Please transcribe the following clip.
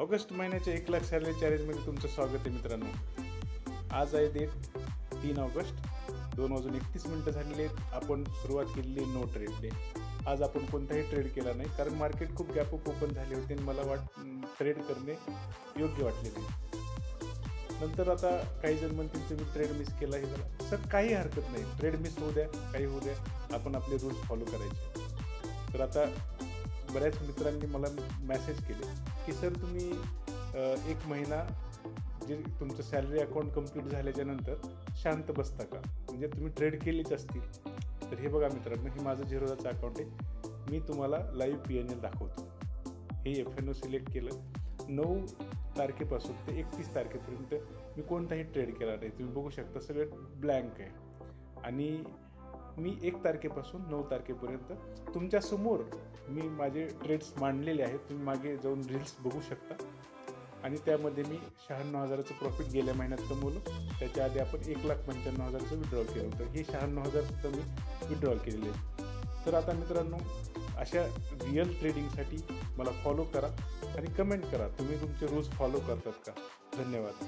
August महिन्याच्या 1 lakh salary चॅलेंजमध्ये तुमचं स्वागत आहे मित्रांनो. आज आहे डेट 3 ऑगस्ट, 2:31 झालेले आहेत. आपण सुरुवात केलेली नो ट्रेड डे. आज आपण कोणताही ट्रेड केला नाही, कारण मार्केट खूप गॅप अप ओपन झाले होते आणि मला ट्रेड करणे योग्य वाटले नाही. नंतर आता काही जण म्हणतील तुम्ही ट्रेड मिस केला हे झाला. सर काही हरकत नाही, ट्रेड मिस होऊ द्या, काही होऊ द्या, आपण आपले रूल्स फॉलो करायचे. तर आता बऱ्याच मित्रांनी मला मेसेज केले की सर तुम्ही 1 महिना जे तुमचं सॅलरी अकाउंट कंप्लीट झाल्याच्या नंतर शांत बसता का, म्हणजे तुम्ही ट्रेड केलीच असतील. तर हे बघा मित्रांनो, हे माझं झिरोदाचं अकाउंट आहे. मी तुम्हाला लाईव्ह PNL दाखवतो. हे FNO सिलेक्ट केलं. 9 तारखेपासून ते 31 तारखेपर्यंत मी कोणताही ट्रेड केला नाही. तुम्ही बघू शकता सगळं ब्लँक आहे. आणि मी 1 तारखेपासून 9 तारखेपर्यंत तुमच्यासमोर मी माझे ट्रेड्स मांडलेले आहेत. तुम्ही मागे जाऊन रील्स बघू शकता. आणि त्यामध्ये मी 96,000चं प्रॉफिट गेल्या महिन्यात कमवलं. त्याच्या आधी आपण 1,95,000चं विड्रॉल केलं होतं. हे 96,000 सुद्धा मी विड्रॉल केलेले आहेत. तर आता मित्रांनो, अशा रिअल ट्रेडिंगसाठी मला फॉलो करा आणि कमेंट करा, तुम्ही तुमचे रूल्स फॉलो करतात का. धन्यवाद.